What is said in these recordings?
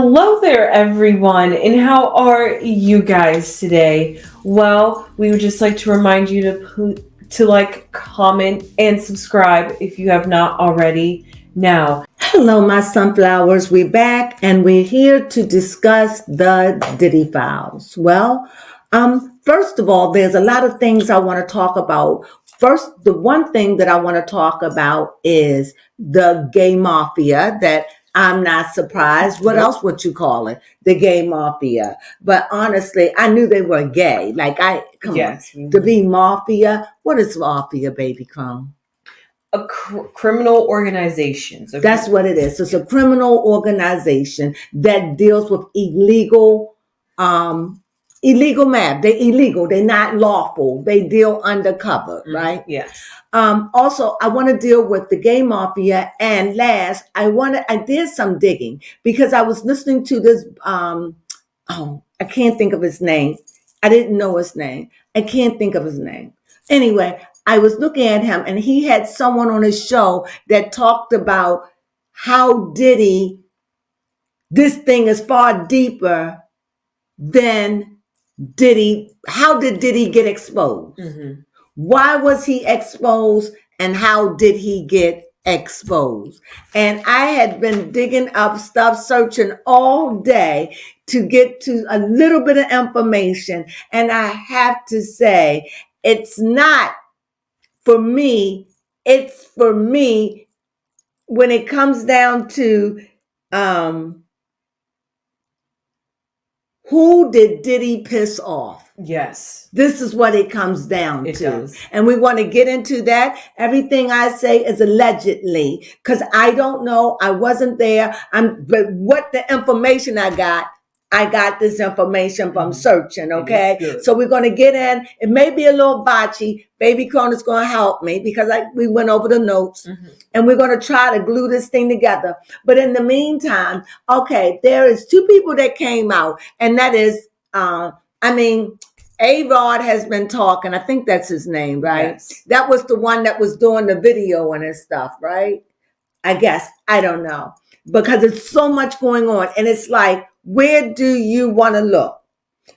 Hello there, everyone, and how are you guys today? Well, we would just like to remind you to like, comment, and subscribe if you have not already. Now, Hello, my sunflowers. We're back and we're here to discuss the Diddy files. First of all, there's a lot of things I want to talk about. First, the one thing that I want to talk about is the gay mafia that I'm not surprised. What else would you call it? The gay mafia. But honestly, I knew they were gay. Come yes, on, to be mafia. What is mafia, baby Crone? criminal organizations. That's what it is. It's a criminal organization that deals with illegal math. They're illegal. They're not lawful. They deal undercover, right? Yes. Also, I want to deal with the gay mafia. And last, I did some digging because I was listening to this. I can't think of his name. I didn't know his name. I can't think of his name. Anyway, I was looking at him and he had someone on his show that talked about how this thing is far deeper than Diddy. How did Diddy get exposed? Mm-hmm. Why was he exposed and how did he get exposed? And I had been digging up stuff, searching all day to get to a little bit of information. And I have to say, it's not for me. It's for me when it comes down to who did Diddy piss off? Yes. This is what it comes down It to. does. And we want to get into that. Everything I say is allegedly because I don't know. I wasn't there. But what the information I got this information from searching, okay? So we're going to get in. It may be a little botchy. Baby Crone is going to help me because we went over the notes. And we're going to try to glue this thing together. But in the meantime, okay, there is two people that came out. And that is, A-Rod has been talking. I think that's his name, right? Yes. That was the one that was doing the video and his stuff, right? I guess. I don't know. Because there's so much going on. And it's like, where do you want to look?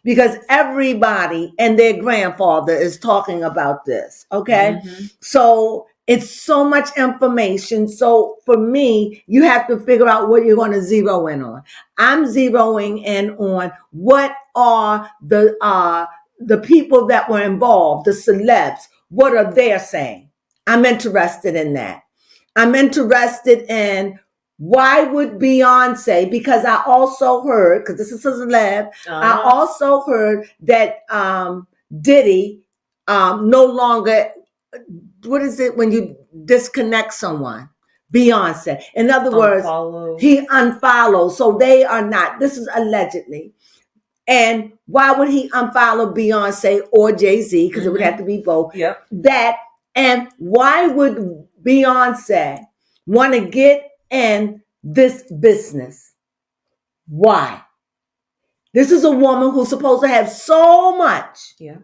Because everybody and their grandfather is talking about this, okay? So it's so much information. So for me, you have to figure out what you're going to zero in on. I'm zeroing in on what are the people that were involved, the celebs, what are they saying? I'm interested in that. I'm interested in why would Beyonce, because I also heard, because this is a celeb, I also heard that Diddy no longer, what is it when you disconnect someone? Beyonce. In other words, he unfollowed. So they are not, this is allegedly. And why would he unfollow Beyonce or Jay-Z? Because it would have to be both. Yep. And why would Beyonce want to get in this business? Why? This is a woman who's supposed to have so much. Yeah.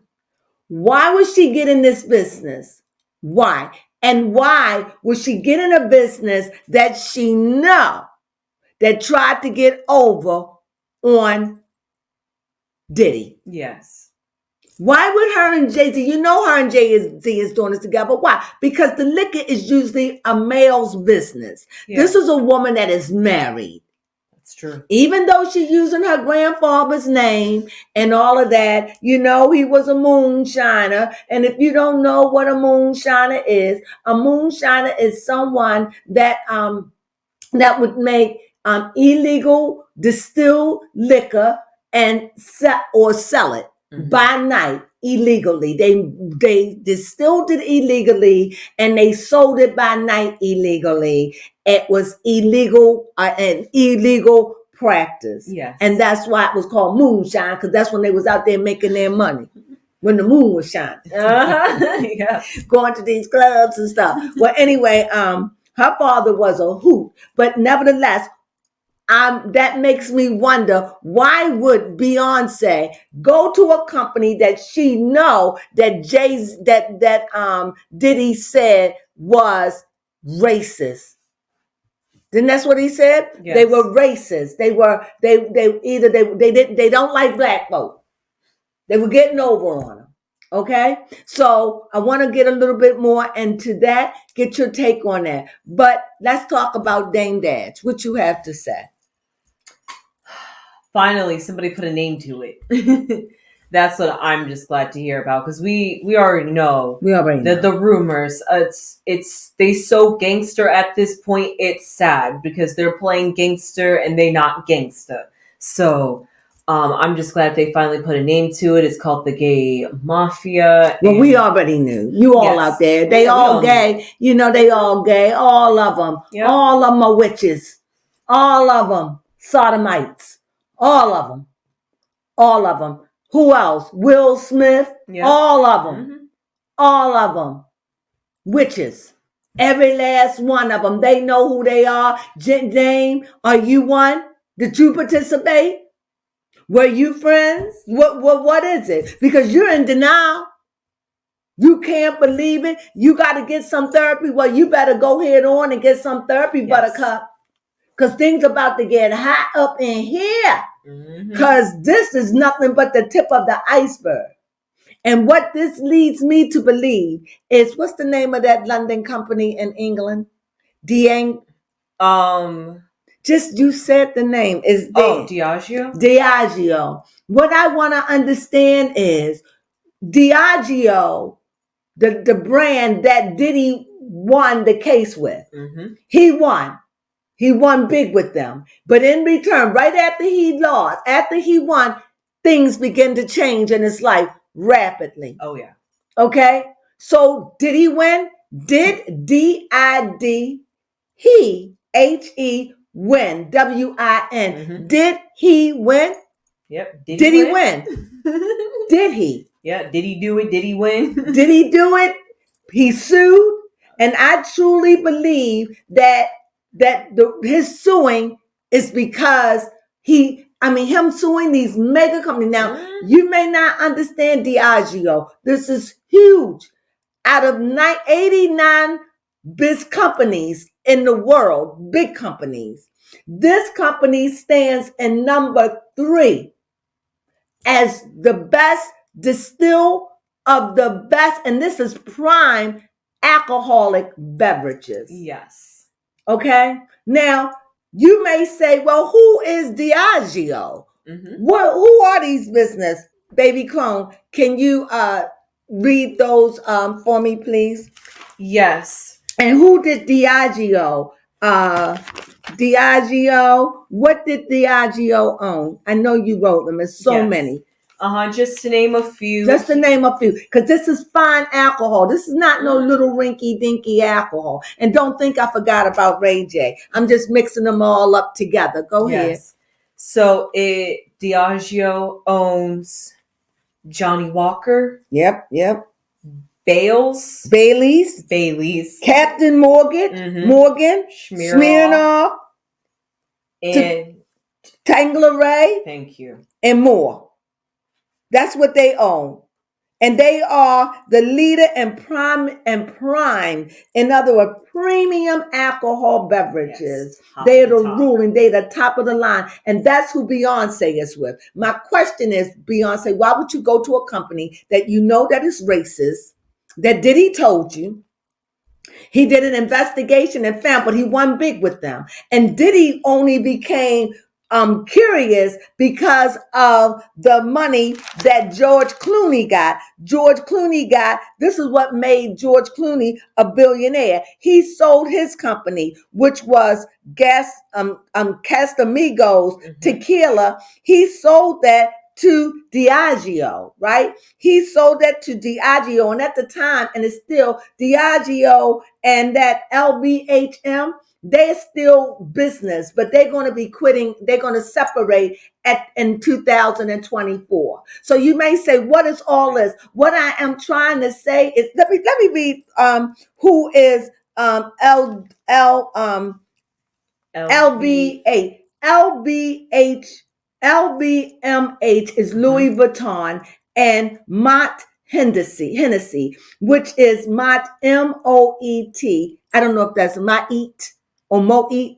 Why would she get in this business? Why? And why would she get in a business that she know that tried to get over on Diddy? Yes. Why would her and Jay-Z, her and Jay-Z is doing this together. Why? Because the liquor is usually a male's business. Yeah. This is a woman that is married. That's true. Even though she's using her grandfather's name and all of that, he was a moonshiner. And if you don't know what a moonshiner is someone that would make illegal distilled liquor and sell it. By night illegally. They distilled it illegally and they sold it by night illegally. It was illegal, an illegal practice. Yes. And that's why it was called moonshine, because that's when they was out there making their money. When the moon was shining. Yeah. Going to these clubs and stuff. Well, anyway, her father was a hoot, but nevertheless, that makes me wonder, why would Beyonce go to a company that she know that Diddy said was racist? Then that's what he said. Yes. They were racist. They don't like black folk. They were getting over on them. Okay, so I want to get a little bit more into that. Get your take on that. But let's talk about Dame Dash. What you have to say? Finally, somebody put a name to it. That's what I'm just glad to hear about, because we already know the rumors. It's they so gangster at this point. It's sad because they're playing gangster and they not gangsta. So I'm just glad they finally put a name to it. It's called the Gay Mafia. Well, we already knew. You all out there. They all gay. You know, they all gay. All of them. Yep. All of them are witches. All of them. Sodomites. All of them. All of them. Who else? Will Smith. Yep. All of them. Mm-hmm. All of them. Witches. Every last one of them. They know who they are. Dame, are you one? Did you participate? Were you friends? What is it? Because you're in denial. You can't believe it. You got to get some therapy. Well, you better go head on and get some therapy, yes. Buttercup. Because things about to get hot up in here. Because this is nothing but the tip of the iceberg. And what this leads me to believe is, what's the name of that London company in England? Just you said the name. Is Diageo? Diageo. What I want to understand is Diageo, the brand that Diddy won the case with. Mm-hmm. He won. He won big with them. But in return, right after he lost, after he won, things begin to change in his life rapidly. Oh, yeah. Okay? So did he win? Did D-I-D, he, H-E, win, W-I-N. Mm-hmm. Did he win? Yep. Did he win? Did he? Yeah. Did he do it? Did he win? Did he do it? He sued. And I truly believe that his suing is because him suing these mega companies. Now, you may not understand Diageo. This is huge. Out of 89 big companies in the world, big companies, this company stands in number 3 as the best distill of the best, and this is prime alcoholic beverages. Yes. Okay? Now, you may say, well, who is Diageo? Mm-hmm. Who are these business? Baby Crone, can you read those for me, please? Yes. And who did Diageo? Diageo, what did Diageo own? I know you wrote them. It's so many. Just to name a few. Just to name a few. Because this is fine alcohol. This is not no little rinky-dinky alcohol. And don't think I forgot about Ray J. I'm just mixing them all up together. Go ahead. So Diageo owns Johnny Walker. Yep. Bailey's. Captain Morgan. Smirnoff. And Tangleray. Thank you. And more. That's what they own. And they are the leader in prime, in other words, premium alcohol beverages. Yes, they are the ruling, they are the top of the line. And that's who Beyonce is with. My question is, Beyonce, why would you go to a company that you know that is racist, that Diddy told you? He did an investigation and found, but he won big with them. And Diddy only became curious because of the money that George Clooney got. This is what made George Clooney a billionaire. He sold his company, which was Casamigos Tequila. He sold that to Diageo, right? He sold that to Diageo, and at the time, and it's still Diageo and that LVHM, they're still business, but they're going to be quitting. They're going to separate in 2024. So you may say, what is all this? What I am trying to say is, let me read who is LVH. LVMH is Louis Vuitton, and Mott Hennessy, which is Mott, Moet. I don't know if that's Mott or Moet.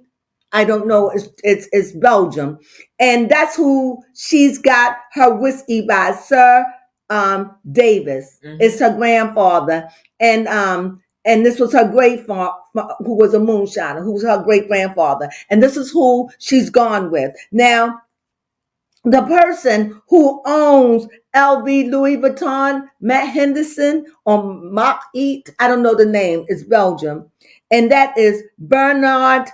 I don't know. It's Belgium, and that's who she's got her whiskey by, Sir Davis. It's her grandfather, and this was her who was a moonshiner, who was her great grandfather, and this is who she's gone with now. The person who owns LV Louis Vuitton, Matt Henderson or Mach Eat, I don't know the name, it's Belgium. And that is Bernard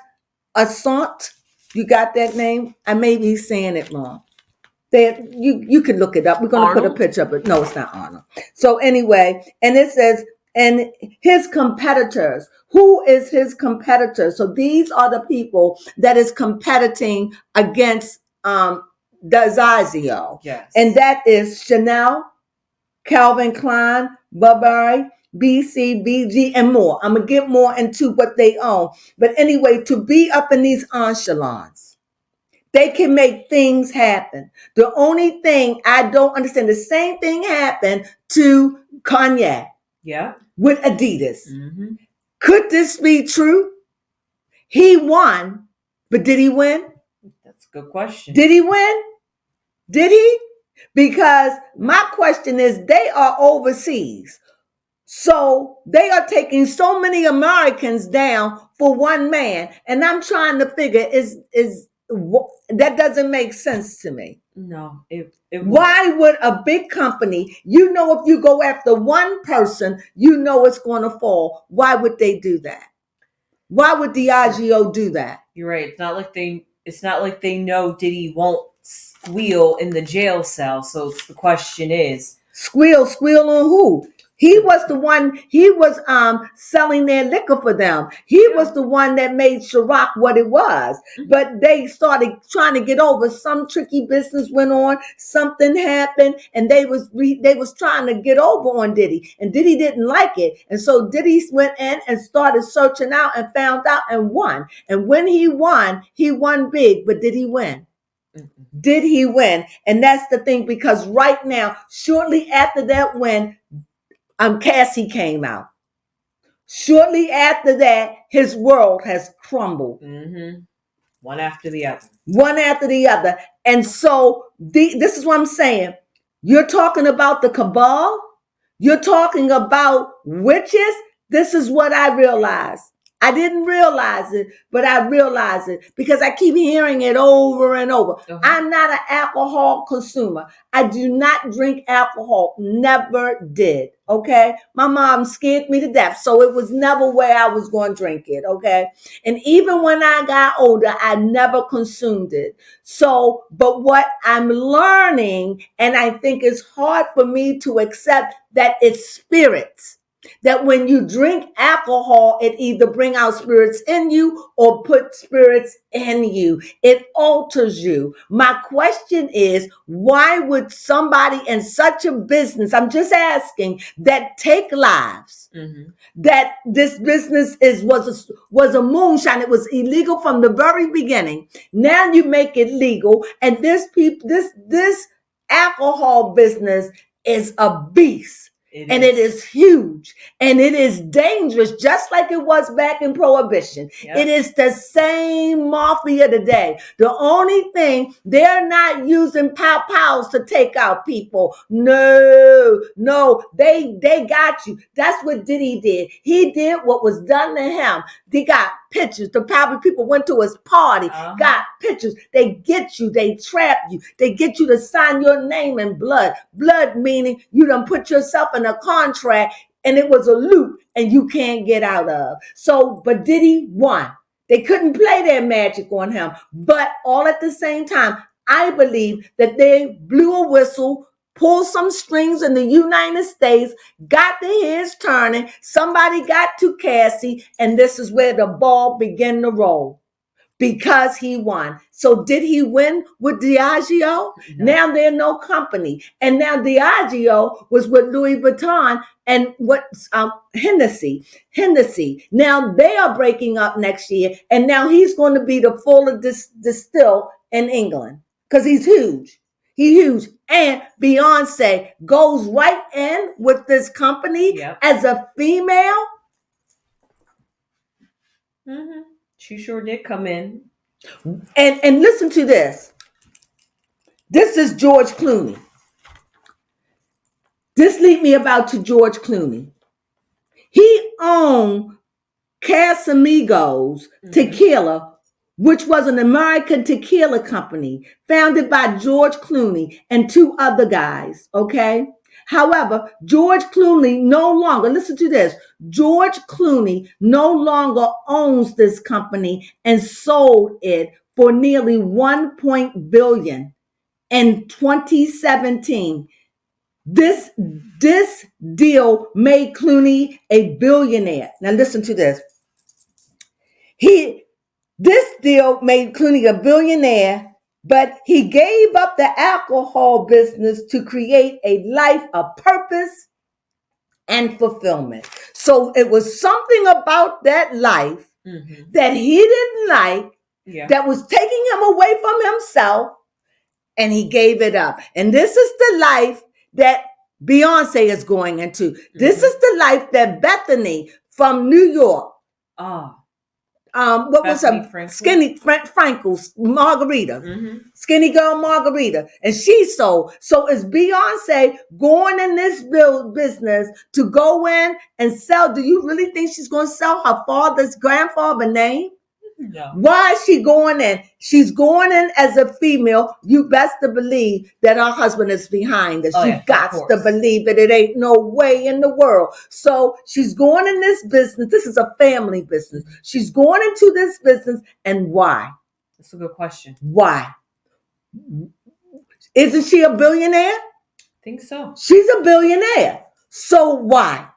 Assant. You got that name? I may be saying it wrong. You can look it up. We're going to put a picture of it. No, it's not Arnold. So anyway, and it says, and his competitors. Who is his competitor? So these are the people that is competing against Dazazio. Yes. And that is Chanel, Calvin Klein, Burberry, BCBG, and more. I'm going to get more into what they own. But anyway, to be up in these echelons, they can make things happen. The only thing I don't understand, the same thing happened to Kanye. Yeah. With Adidas. Mm-hmm. Could this be true? He won, but did he win? That's a good question. Did he win? Did he? Because my question is, they are overseas. So they are taking so many Americans down for one man. And I'm trying to figure, that doesn't make sense to me. No. Why would a big company, if you go after one person, it's going to fall. Why would they do that? Why would Diageo do that? You're right. It's not like they know Diddy won't squeal in the jail cell. So the question is, squeal on who? He was the one, he was selling their liquor for them. He was the one that made Ciroc what it was. But they started trying to get over. Some tricky business went on, something happened, and they was trying to get over on Diddy. And Diddy didn't like it. And so Diddy went in and started searching out and found out and won. And when he won big. But did he win? Did he win? And that's the thing, because right now, shortly after that win, Cassie came out. Shortly after that, his world has crumbled. Mm-hmm. One after the other. One after the other. And so this is what I'm saying. You're talking about the cabal. You're talking about witches. This is what I realized. I didn't realize it, but I realize it because I keep hearing it over and over. Uh-huh. I'm not an alcohol consumer. I do not drink alcohol. Never did. Okay. My mom scared me to death. So it was never where I was going to drink it. Okay. And even when I got older, I never consumed it. So, but what I'm learning, and I think it's hard for me to accept, that it's spirits. That when you drink alcohol, it either bring out spirits in you or put spirits in you. It alters you. My question is, why would somebody in such a business, I'm just asking, that take lives, that this business was a moonshine. It was illegal from the very beginning. Now you make it legal, and this alcohol business is a beast. It is huge, and it is dangerous, just like it was back in Prohibition. Yep. It is the same mafia today. The only thing, they're not using pows to take out people. No, they got you. That's what Diddy did. He did what was done to him. They got pictures. The power people went to his party, got pictures. They get you. They trap you. They get you to sign your name in blood. Blood meaning you done put yourself in a contract, and it was a loop and you can't get out of. So, but Diddy won. They couldn't play their magic on him. But all at the same time, I believe that they blew a whistle, pulled some strings in the United States, got the heads turning. Somebody got to Cassie, and this is where the ball began to roll. Because he won. So did he win with Diageo? No. Now they're no company. And now Diageo was with Louis Vuitton and Hennessy. Now they are breaking up next year. And now he's going to be the fuller distill in England. Because he's huge. He's huge. And Beyonce goes right in with this company as a female. Mm-hmm. She sure did come in. And listen to this. This is George Clooney. This lead me about to George Clooney. He owned Casamigos Tequila, which was an American tequila company founded by George Clooney and two other guys, okay? However, George Clooney no longer, listen to this, George Clooney no longer owns this company and sold it for nearly 1 billion in 2017. This deal made Clooney a billionaire. Now listen to this. This deal made Clooney a billionaire, but he gave up the alcohol business to create a life of purpose and fulfillment. So it was something about that life that he didn't like, that was taking him away from himself, and he gave it up. And this is the life that Beyonce is going into. This is the life that Bethany from New York, what was her Skinny Frankel's Margarita, Skinny Girl Margarita, and she sold. So is Beyonce going in this business to go in and sell? Do you really think she's going to sell her father's grandfather name? No. Why is she going in? She's going in as a female. You best to believe that her husband is behind us. You got to believe it. It ain't no way in the world. So she's going in this business. This is a family business. She's going into this business. And why? That's a good question. Why? Isn't she a billionaire? I think so. She's a billionaire. So why?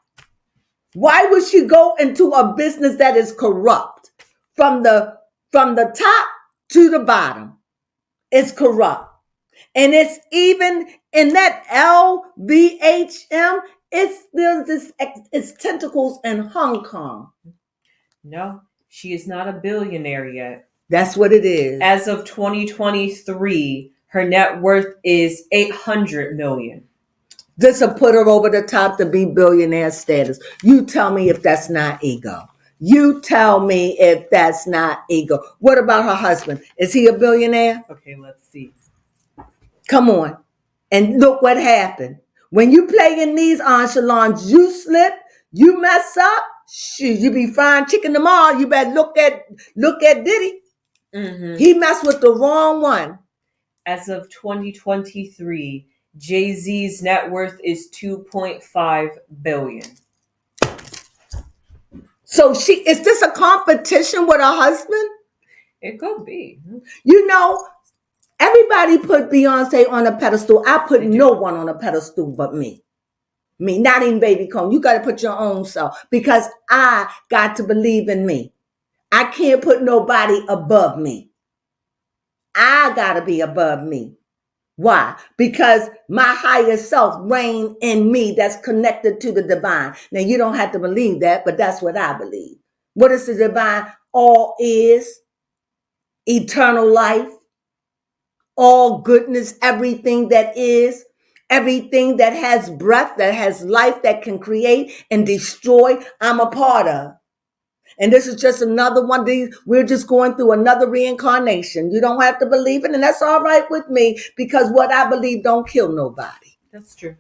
Why would she go into a business that is corrupt? From the top to the bottom, it's corrupt. And it's even in that LVHM, it's tentacles in Hong Kong. No, she is not a billionaire yet. That's what it is. As of 2023, her net worth is $800 million. This will put her over the top to be billionaire status. You tell me if that's not ego. You tell me if that's not ego. What about her husband? Is he a billionaire? Okay, let's see. Come on. And look what happened. When you play in these enchilons, you slip, you mess up, shoot, you be frying chicken tomorrow. You better look at Diddy. He messed with the wrong one. As of 2023, Jay-Z's net worth is $2.5 billion. So is this a competition with her husband? It could be. You know, everybody put Beyonce on a pedestal. I put no one on a pedestal but me. Me, not even Baby Cone. You got to put your own self, because I got to believe in me. I can't put nobody above me. I got to be above me. Why? Because my higher self reigns in me, that's connected to the divine. Now, you don't have to believe that, but that's what I believe. What is the divine? All is eternal life, all goodness, everything that is, everything that has breath, that has life, that can create and destroy, I'm a part of. And this is just another one. We're just going through another reincarnation. You don't have to believe it, and that's all right with me, because what I believe don't kill nobody. That's true.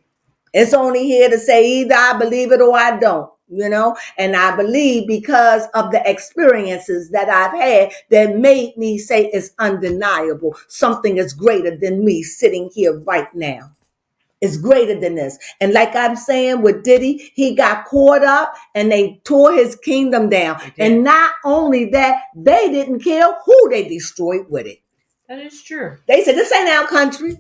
It's only here to say either I believe it or I don't, you know. And I believe because of the experiences that I've had that made me say it's undeniable. Something is greater than me sitting here right now. It's greater than this. And like I'm saying with Diddy, he got caught up and they tore his kingdom down. And not only that, they didn't care who they destroyed with it. That is true. They said, this ain't our country.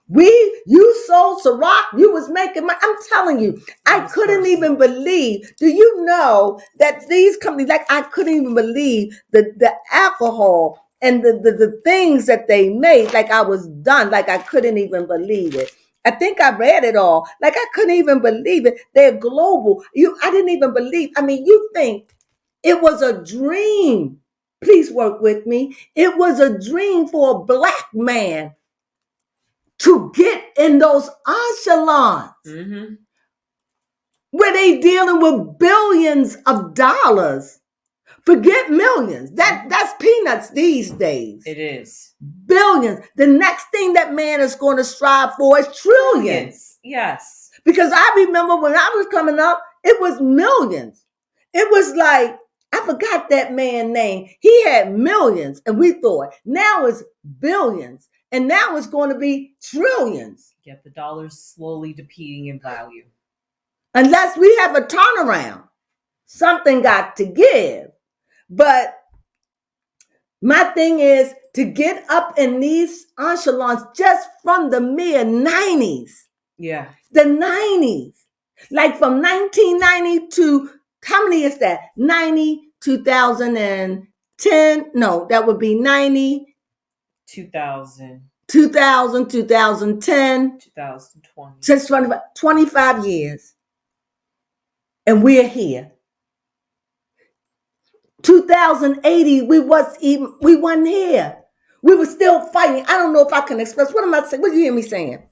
You sold Ciroc, you was making money. I'm telling you, I couldn't even believe. Do you know that these companies, like, I couldn't even believe the alcohol and the things that they made. Like, I was done. Like, I couldn't even believe it. I think I read it all. Like, I couldn't even believe it. They're global. I didn't even believe. I mean, you think it was a dream. Please work with me. It was a dream for a black man to get in those echelons where they dealing with billions of dollars Forget millions. That's peanuts these days. It is. Billions. The next thing that man is going to strive for is trillions. Yes. Because I remember when I was coming up, it was millions. It was like, I forgot that man's name. He had millions, and we thought now it's billions, and now it's going to be trillions. Yet the dollar's slowly depleting in value. Unless we have a turnaround. Something got to give. But my thing is to get up in these echelons just from the mere 90s. Yeah. The 90s. Like from 1990 to, how many is that? 90, 2010. No, that would be 90. 2000. 2000, 2010. 2020. Since 25 years. And we're here. 2080, we wasn't here. We were still fighting. I don't know if I can express. What am I saying? What do you hear me saying?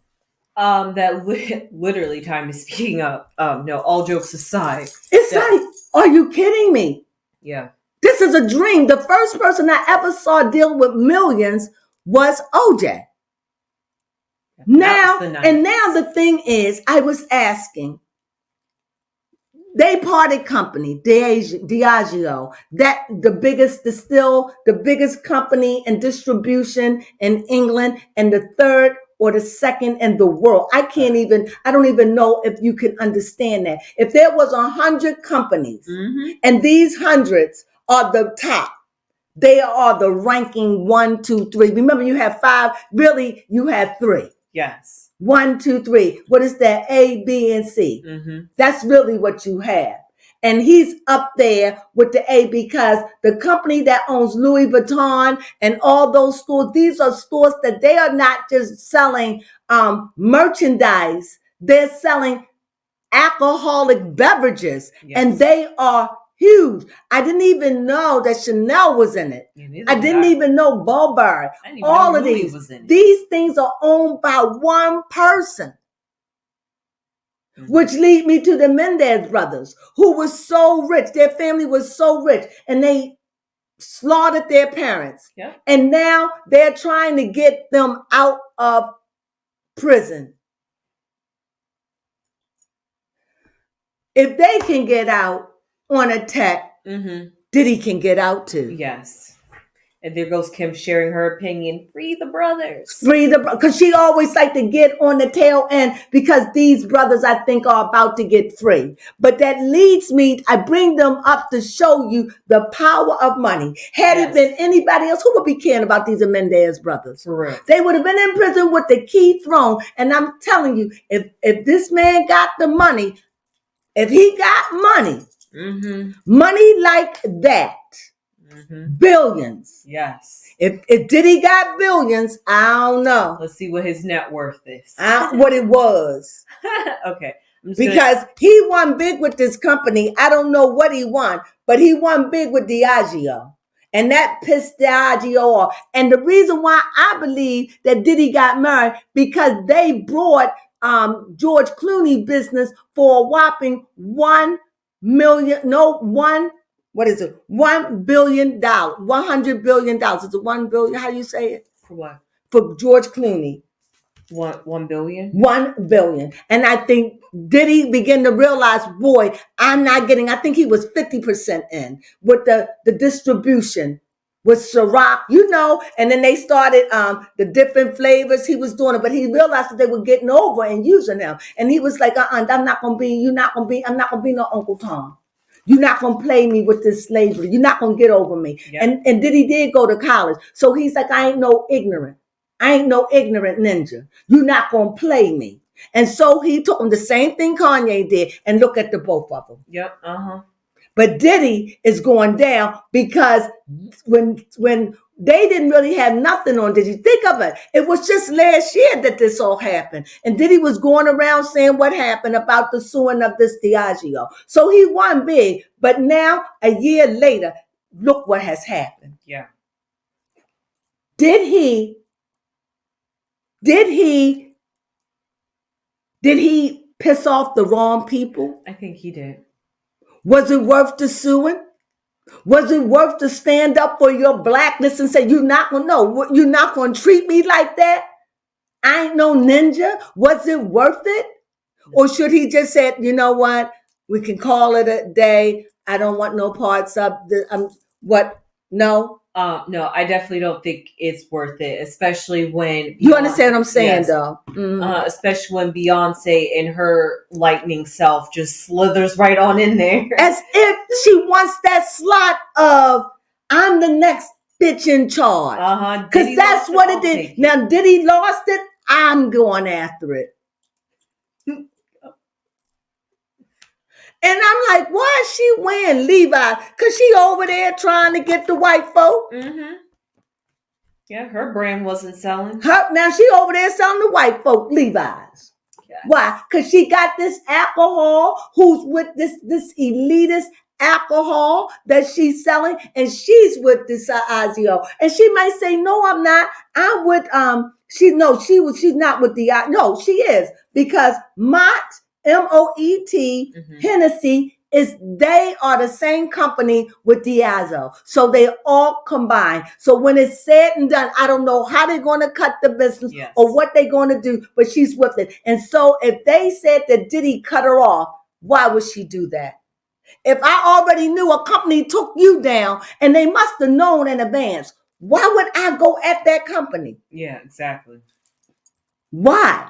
That literally time is speeding up. No, all jokes aside. It's like, are you kidding me? Yeah. This is a dream. The first person I ever saw deal with millions was OJ. Now the thing is, I was asking, they parted company, Diageo, that the biggest company in distribution in England, and the third or the second in the world. I don't even know if you can understand that. If there was 100 companies, and these hundreds are the top, they are the ranking 1, 2, 3. Remember, you have 5. Really, you have 3. Yes. 1, 2, 3. What is that? A, B, and C. That's really what you have. And he's up there with the A because the company that owns Louis Vuitton and all those stores, these are stores that they are not just selling merchandise. They're selling alcoholic beverages. Yes. And they are huge. I didn't even know that Chanel was in it. I didn't even know Burberry. All of these things are owned by one person. Which lead me to the Mendez brothers, who were so rich. Their family was so rich, and they slaughtered their parents. Yeah. And now they're trying to get them out of prison. If they can get out on a tech, Diddy can get out too. Yes. And there goes Kim sharing her opinion. Free the brothers. Because she always like to get on the tail end because these brothers, I think, are about to get free. But that leads me, I bring them up to show you the power of money. Had it been anybody else, who would be caring about these Mendez brothers? Correct. They would have been in prison with the key thrown. And I'm telling you, if this man got the money, if he got money, money like that, billions. Yes. If Diddy got billions, I don't know. Let's see what his net worth is. What it was. Okay. Because he won big with this company. I don't know what he won, but he won big with Diageo. And that pissed Diageo off. And the reason why I believe that Diddy got married, because they brought George Clooney business for a whopping $1 billion. $1 billion. $100 billion. Is it 1 billion? How do you say it? For what? For George Clooney. 1 billion? 1 billion. And I think Diddy began to realize, boy, I'm not getting, I think he was 50% in with the distribution with Ciroc, and then they started the different flavors he was doing it, but he realized that they were getting over and using them. And he was like, I'm not going to be no Uncle Tom. You're not going to play me with this slavery. You're not going to get over me. Yep. And Diddy did go to college. So he's like, I ain't no ignorant ninja. You're not going to play me. And so he told him the same thing Kanye did. And look at the both of them. Yep. But Diddy is going down because when they didn't really have nothing on Diddy. Think of it. It was just last year that this all happened. And Diddy was going around saying what happened about the suing of this Diageo. So he won big. But now, a year later, look what has happened. Yeah. Did he piss off the wrong people? I think he did. Was it worth the suing? Was it worth to stand up for your blackness and say, you're not going to treat me like that? I ain't no ninja. Was it worth it? Or should he just said, you know what? We can call it a day. I don't want no parts of the, what? No? No, I definitely don't think it's worth it, especially when You understand what I'm saying, yes. though? Mm. Especially when Beyonce and her lightning self just slithers right on in there. As if she wants that slot of, I'm the next bitch in charge. Because that's what it did. Now, Diddy lost it. I'm going after it. And I'm like, why is she wearing Levi? Because she over there trying to get the white folk. Mm-hmm. Yeah, her brand wasn't selling. Now she over there selling the white folk Levi's. Yes. Why? Because she got this alcohol who's with this elitist alcohol that she's selling, and she's with this Azio. And she might say, no, I'm not. I'm with she's not with the no, she is, because Mott, M-O-E-T, Hennessy, they are the same company with Diageo. So they all combine. So when it's said and done, I don't know how they're going to cut the business or what they're going to do, but she's with it. And so if they said that Diddy cut her off, why would she do that? If I already knew a company took you down and they must have known in advance, why would I go at that company? Yeah, exactly. Why?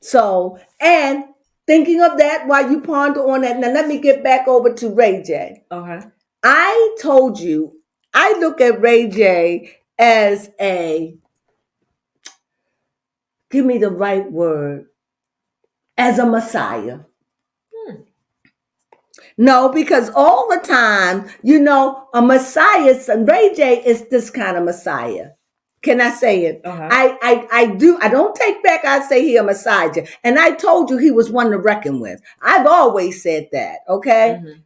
So, and thinking of that while you ponder on that, now let me get back over to Ray J. Okay. I told you, I look at Ray J as give me the right word, as a Messiah. No, because all the time, a Messiah, Ray J is this kind of Messiah. Can I say it? Uh-huh. I do. I don't take back. I say he a Messiah. And I told you he was one to reckon with. I've always said that. Okay. Mm-hmm.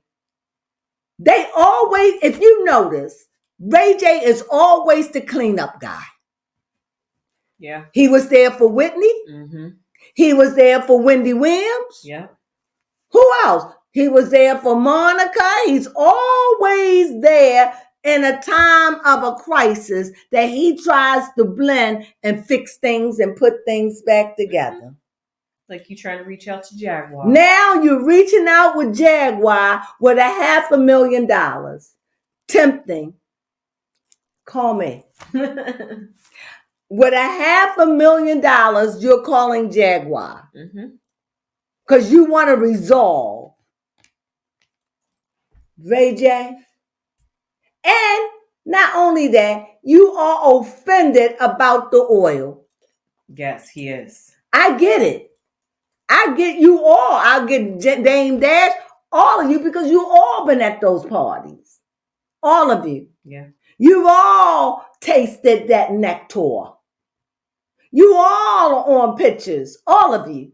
They always, if you notice, Ray J is always the cleanup guy. Yeah. He was there for Whitney. Mm-hmm. He was there for Wendy Williams. Yeah. Who else? He was there for Monica. He's always there in a time of a crisis that he tries to blend and fix things and put things back together. Like you trying to reach out to Jaguar. Now you're reaching out with Jaguar with $500,000. Tempting. Call me. With $500,000, you're calling Jaguar. Because you want to resolve. Ray J. And not only that, you are offended about the oil. Yes, he is. I get it. I get you all. I'll get Dame Dash, all of you, because you all been at those parties. All of you. Yeah. You've all tasted that nectar. You all are on pictures, all of you.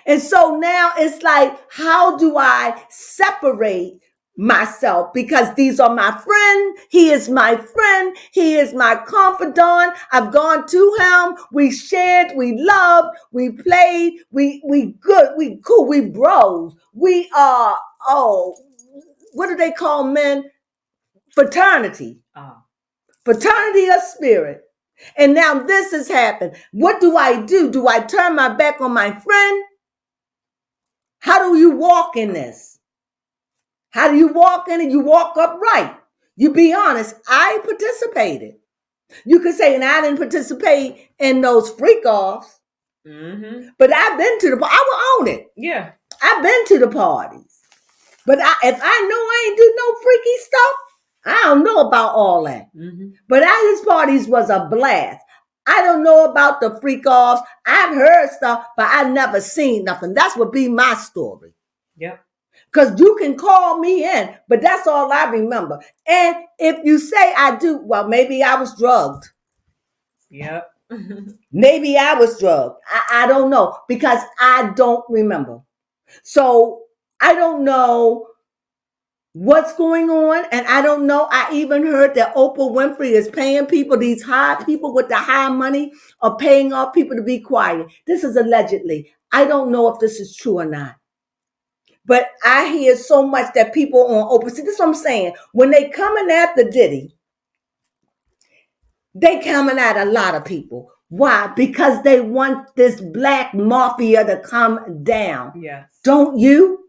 And so now it's like, how do I separate myself? Because these are my friends. He is my friend. He is my confidant. I've gone to him. We shared. We loved. We played. We good. We cool. We bros. We are, what do they call men? Fraternity. Fraternity of spirit. And now this has happened. What do? Do I turn my back on my friend? How do you walk in this? How do you walk in it? You walk upright. You be honest. I participated. You could say, and I didn't participate in those freak offs. But I've been to I will own it. Yeah. I've been to the parties. But if I know I ain't do no freaky stuff, I don't know about all that. But at his parties was a blast. I don't know about the freak offs. I've heard stuff, but I've never seen nothing. That's what be my story. Yep. Because you can call me in, but that's all I remember. And if you say I do, well, maybe I was drugged. Yep. Maybe I was drugged. I don't know, because I don't remember. So I don't know what's going on. And I don't know. I even heard that Oprah Winfrey is paying people, these high people with the high money are paying off people to be quiet. This is allegedly. I don't know if this is true or not. But I hear so much that people on open. See, this is what I'm saying. When they coming after Diddy, they coming at a lot of people. Why? Because they want this black mafia to come down. Yes. Don't you?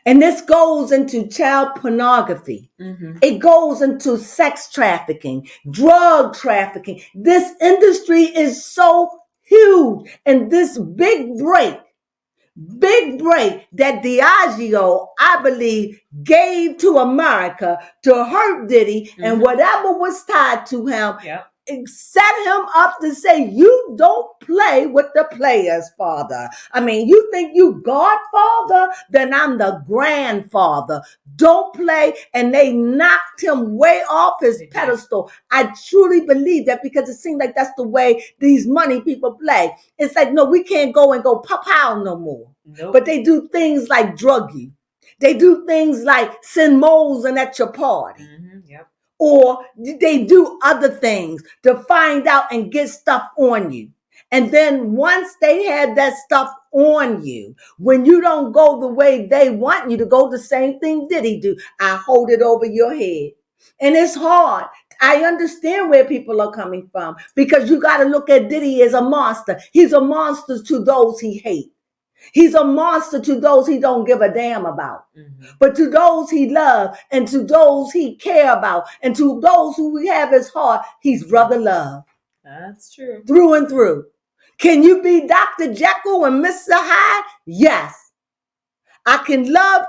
And this goes into child pornography. Mm-hmm. It goes into sex trafficking, drug trafficking. This industry is so huge. And this big break that Diageo, I believe, gave to America to hurt Diddy and whatever was tied to him, it set him up to say, you don't play with the players, father. I mean, you think you Godfather? Then I'm the grandfather. Don't play. And they knocked him way off his pedestal. I truly believe that because it seems like that's the way these money people play. It's like, no, we can't go and go pop-pow no more. Nope. But they do things like drug you. They do things like send moles in at your party. Yep. Or they do other things to find out and get stuff on you. And then once they have that stuff on you, when you don't go the way they want you to go, the same thing Diddy do. I hold it over your head. And it's hard. I understand where people are coming from because you got to look at Diddy as a monster. He's a monster to those he hates. He's a monster to those he don't give a damn about. But to those he loves and to those he care about and to those who we have his heart, he's brother love. That's true. Through and through. Can you be Dr. Jekyll and Mr. Hyde? Yes. I can love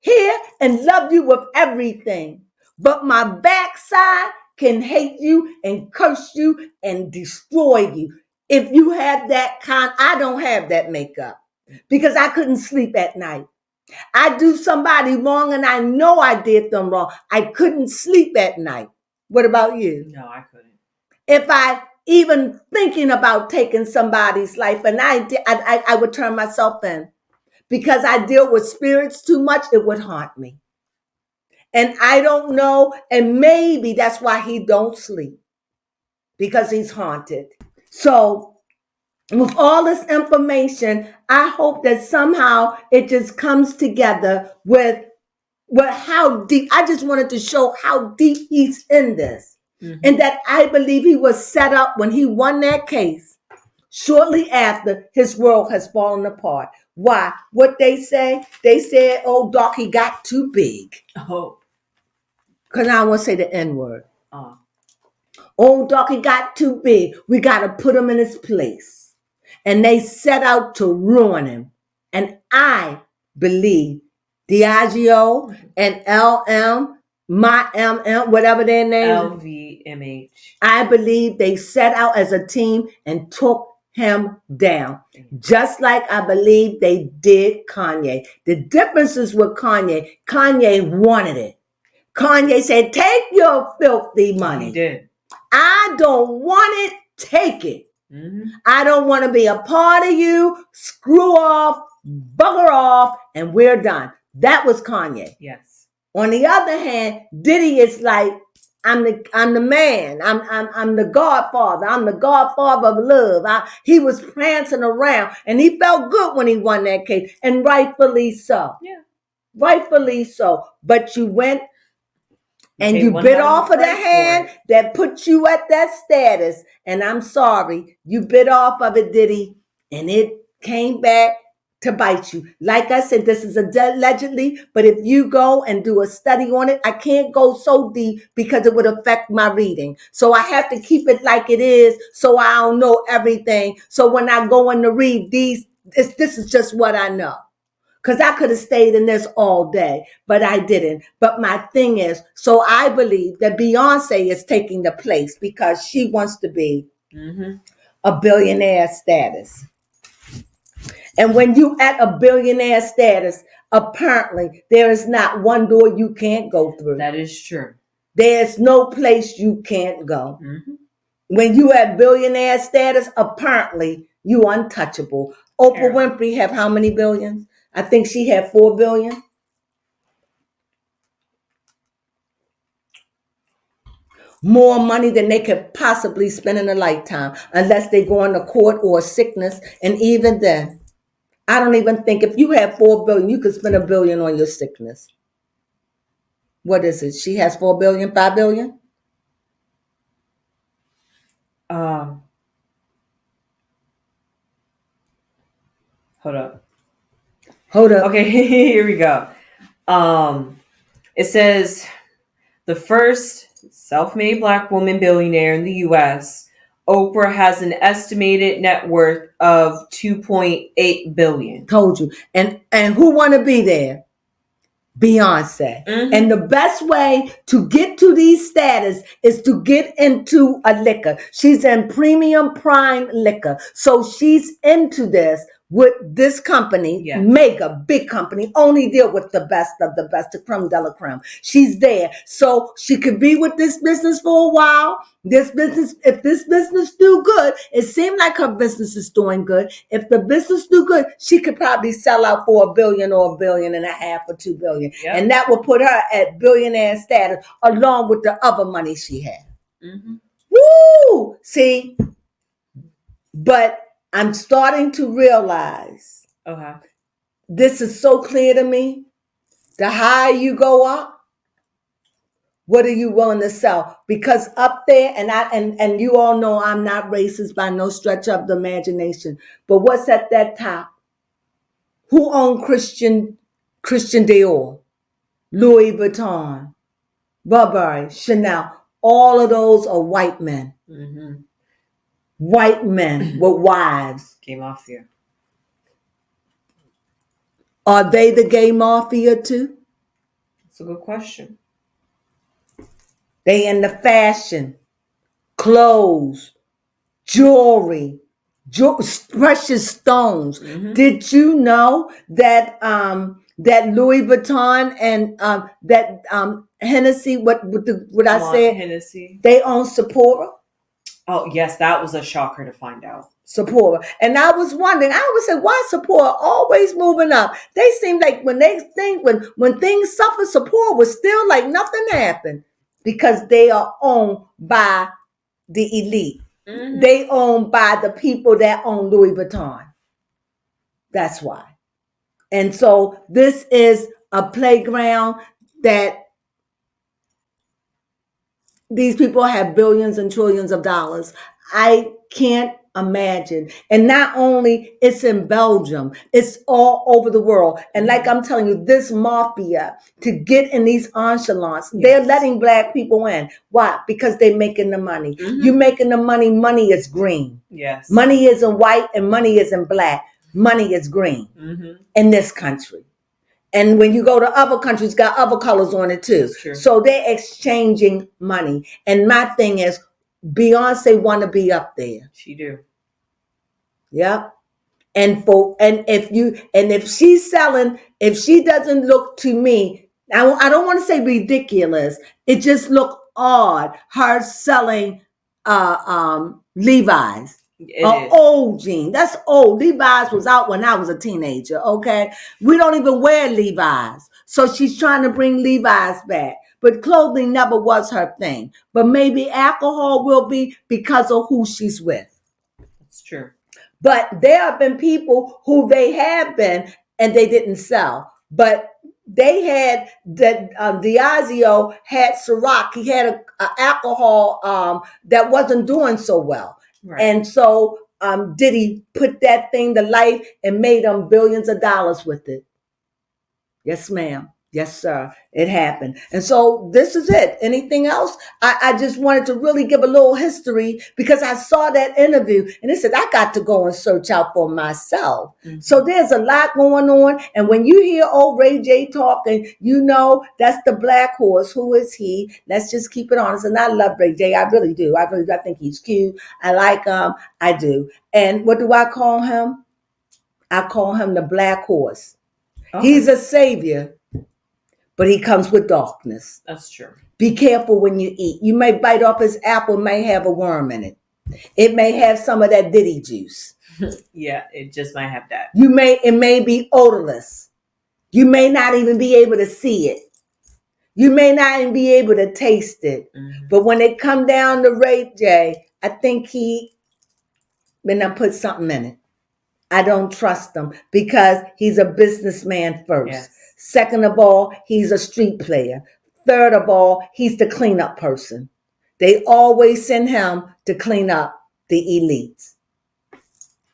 here and love you with everything. But my backside can hate you and curse you and destroy you. If you have that kind, I don't have that makeup because I couldn't sleep at night. I do somebody wrong and I know I did them wrong. I couldn't sleep at night. What about you? No, I couldn't. If I even thinking about taking somebody's life and I would turn myself in because I deal with spirits too much, it would haunt me. And I don't know, and maybe that's why he don't sleep because he's haunted. So with all this information, I hope that somehow it just comes together with how deep. I just wanted to show how deep he's in this. And that I believe he was set up when he won that case. Shortly after, his world has fallen apart. Why? What they say? They said, oh, Doc, he got too big. Oh. Because I don't want to say the N-word. Old Doc, he got too big. We got to put him in his place. And they set out to ruin him. And I believe Diageo and LM, my MM, whatever their name is. LVMH. I believe they set out as a team and took him down. Just like I believe they did Kanye. The difference is with Kanye. Kanye wanted it. Kanye said, take your filthy money. He did. I don't want it. Take it. I don't want to be a part of you. Screw off, bugger off, and we're done. That was Kanye. Yes. On the other hand, Diddy is like, I'm the man. I'm the Godfather. I'm the Godfather of love. He was prancing around, and he felt good when he won that case, and rightfully so. Yeah. Rightfully so. But you went and you bit off of the hand that put you at that status. And I'm sorry, you bit off of it, Diddy, and it came back to bite you. Like I said, this is allegedly, but if you go and do a study on it, I can't go so deep because it would affect my reading. So I have to keep it like it is so I don't know everything. So when I go in to read these, this is just what I know. Because I could have stayed in this all day, but I didn't. But my thing is, so I believe that Beyonce is taking the place because she wants to be a billionaire status. And when you at a billionaire status, apparently there is not one door you can't go through. That is true. There's no place you can't go. When you at billionaire status, apparently you untouchable. Oprah Winfrey have how many billions? I think she had 4 billion. More money than they could possibly spend in a lifetime, unless they go into court or sickness. And even then, I don't even think if you have 4 billion, you could spend $1 billion on your sickness. What is it? She has 4 billion, 5 billion? Hold up. Hold up. Okay, here we go. It says the first self-made Black woman billionaire in the U.S. Oprah has an estimated net worth of $2.8 billion. Told you. And who want to be there? Beyonce. And the best way to get to these status is to get into a liquor. She's in premium prime liquor. So she's into this with this company, mega big company, only deal with the best of the best, the creme de la creme. She's there. So she could be with this business for a while. This business, if this business do good, it seemed like her business is doing good. If the business do good, she could probably sell out for $1 billion or $1.5 billion or $2 billion. Yep. And that will put her at billionaire status along with the other money she had. Woo! See? But I'm starting to realize this is so clear to me. The higher you go up, what are you willing to sell? Because up there, and you all know I'm not racist by no stretch of the imagination. But what's at that top? Who owned Christian Dior, Louis Vuitton, Burberry, Chanel? All of those are white men. White men with wives. Gay mafia. Are they the gay mafia too? That's a good question. They in the fashion, clothes, jewelry, precious stones. Did you know that that Louis Vuitton and that Hennessy, what I said, Hennessy, they own Sephora? Oh yes, that was a shocker to find out. Sephora. And I was wondering, I always said, why Sephora always moving up? They seem like when things suffer, Sephora was still like nothing happened, because they are owned by the elite. They owned by the people that own Louis Vuitton. That's why. And so this is a playground that these people have billions and trillions of dollars. I can't imagine. And not only it's in Belgium, it's all over the world. And like I'm telling you, this mafia, to get in these echelons, they're letting Black people in. Why? Because they're making the money. You making the money. Money is green. Yes. Money isn't white and money isn't black. Money is green in this country. And when you go to other countries, got other colors on it too. So they're exchanging money. And my thing is, Beyonce want to be up there. She do. Yep. And if she's selling, if she doesn't look to me, I don't want to say ridiculous. It just look odd. Her selling Levi's. Old jean. That's old. Levi's was out when I was a teenager. Okay. We don't even wear Levi's. So she's trying to bring Levi's back. But clothing never was her thing. But maybe alcohol will be, because of who she's with. That's true. But there have been people who they have been and they didn't sell. But they had Diageo had Ciroc. He had a alcohol that wasn't doing so well. Right. And so Diddy put that thing to life and made them billions of dollars with it. Yes, ma'am. Yes, sir. It happened. And so this is it. Anything else? I just wanted to really give a little history, because I saw that interview and it said, I got to go and search out for myself. So there's a lot going on. And when you hear old Ray J talking, you know that's the black horse. Who is he? Let's just keep it honest. And I love Ray J. I really do. I think he's cute. I like him. I do. And what do I call him? I call him the black horse. Okay. He's a savior, but he comes with darkness. That's true. Be careful when you eat. You may bite off his apple, may have a worm in it. It may have some of that Diddy juice. Yeah, it just might have that. It may be odorless. You may not even be able to see it. You may not even be able to taste it. But when it come down to Ray J, I think he put something in it. I don't trust him because he's a businessman first. Yes. Second of all, he's a street player. Third of all, he's the cleanup person. They always send him to clean up the elites.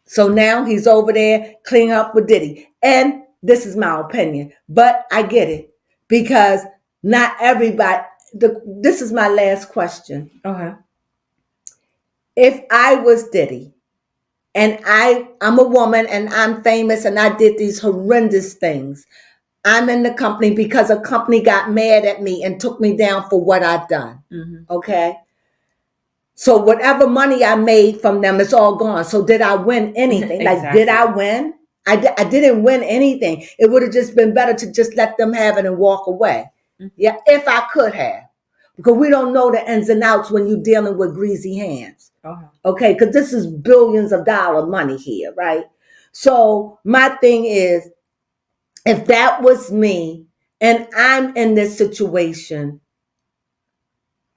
So now he's over there cleaning up with Diddy. And this is my opinion, but I get it because not everybody. This is my last question. Okay. If I was Diddy and I'm a woman and I'm famous and I did these horrendous things, I'm in the company because a company got mad at me and took me down for what I've done. Mm-hmm. Okay. So whatever money I made from them, it's all gone. So did I win anything? Exactly. Like, did I win? I didn't win anything. It would have just been better to just let them have it and walk away. Mm-hmm. Yeah, if I could have. Because we don't know the ins and outs when you're dealing with greasy hands. Okay, because this is billions of dollar money here, right? So my thing is, if that was me and I'm in this situation,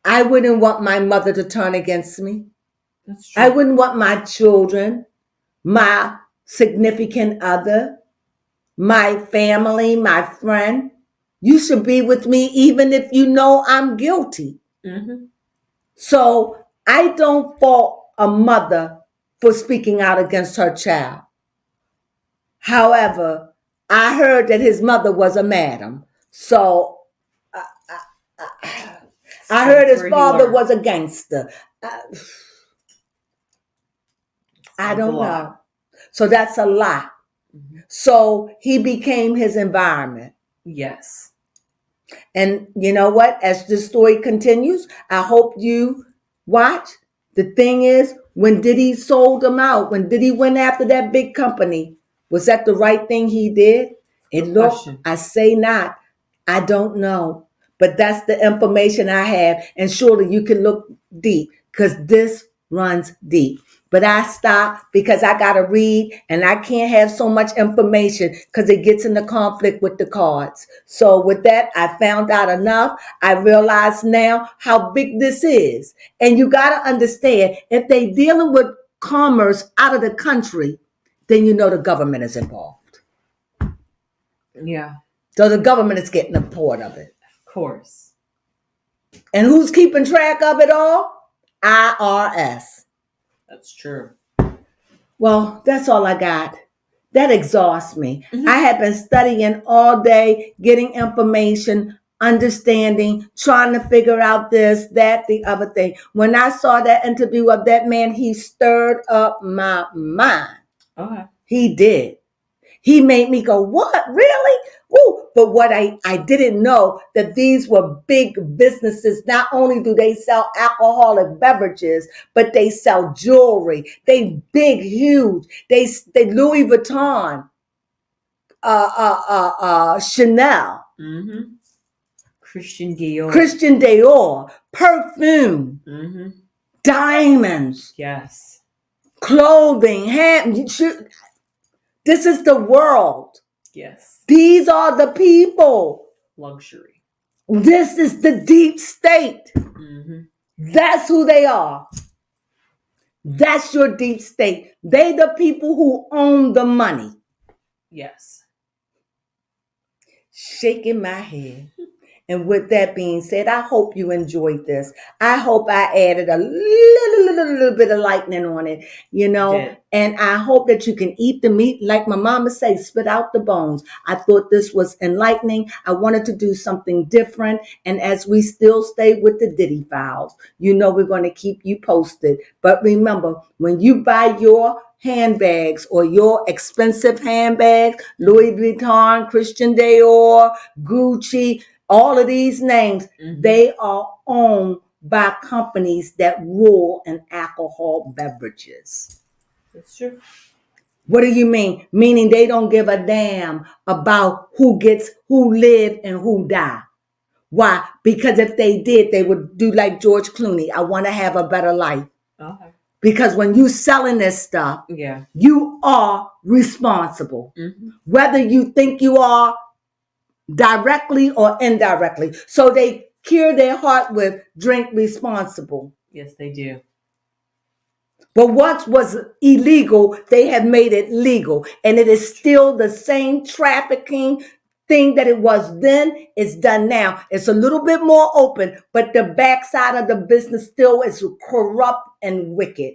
I wouldn't want my mother to turn against me. That's true. I wouldn't want my children, my significant other, my family, my friend. You should be with me even if you know I'm guilty. Mm-hmm. So I don't fault a mother for speaking out against her child. However, I heard that his mother was a madam. So I heard his father was a gangster. I don't know. So that's a lie. Mm-hmm. So he became his environment. Yes. And you know what? As the story continues, I hope you watch. The thing is, when Diddy sold them out, when Diddy went after that big company, was that the right thing he did? It looked, I say not. I don't know. But that's the information I have. And surely you can look deep because this runs deep. But I stop because I got to read and I can't have so much information because it gets into conflict with the cards. So with that, I found out enough. I realize now how big this is. And you got to understand, if they dealing with commerce out of the country, then you know the government is involved. Yeah. So the government is getting a part of it. Of course. And who's keeping track of it all? IRS. That's true. Well, that's all I got. That exhausts me. Mm-hmm. I have been studying all day, getting information, understanding, trying to figure out this, that, the other thing. When I saw that interview of that man, he stirred up my mind. Okay. He did. He made me go, what? Really? Ooh. But what I didn't know that these were big businesses. Not only do they sell alcoholic beverages, but they sell jewelry. They big, huge. They Louis Vuitton, Chanel, mm-hmm. Christian Dior, perfume, mm-hmm. diamonds, yes, clothing, this is the world. Yes. These are the people. Luxury. This is the deep state. Mm-hmm. That's who they are. That's your deep state. They the people who own the money. Yes. Shaking my head. And with that being said, I hope you enjoyed this. I hope I added a little bit of lightning on it, you know. And I hope that you can eat the meat, like my mama say, spit out the bones. I thought this was enlightening. I wanted to do something different. And as we still stay with the Diddy files, you know we're going to keep you posted. But remember, when you buy your handbags or your expensive handbags, Louis Vuitton, Christian Dior, Gucci, all of these names, mm-hmm. they are owned by companies that rule in alcohol beverages. That's true. What do you mean? Meaning they don't give a damn about who live and who die. Why? Because if they did, they would do like George Clooney. I want to have a better life. Okay. Because when you selling this stuff, you are responsible. Mm-hmm. Whether you think you are directly or indirectly. So they cure their heart with drink responsible. Yes, they do. But what was illegal, they have made it legal. And it is still the same trafficking thing that it was then. It's done now. It's a little bit more open, but the backside of the business still is corrupt and wicked.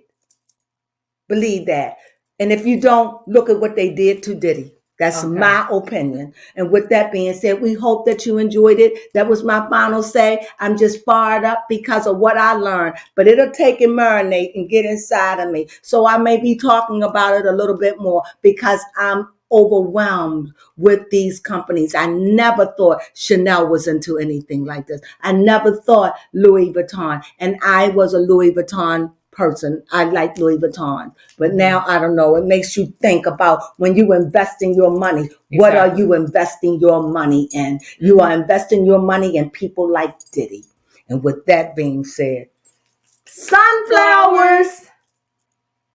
Believe that. And if you don't, look at what they did to Diddy. That's my opinion. And with that being said, we hope that you enjoyed it. That was my final say. I'm just fired up because of what I learned. But it'll take and marinate and get inside of me. So I may be talking about it a little bit more because I'm overwhelmed with these companies. I never thought Chanel was into anything like this. I never thought Louis Vuitton. And I was a Louis Vuitton person. I like Louis Vuitton. But now I don't know. It makes you think about when you investing your money. What are you investing your money in? You are investing your money in people like Diddy. And with that being said, sunflowers.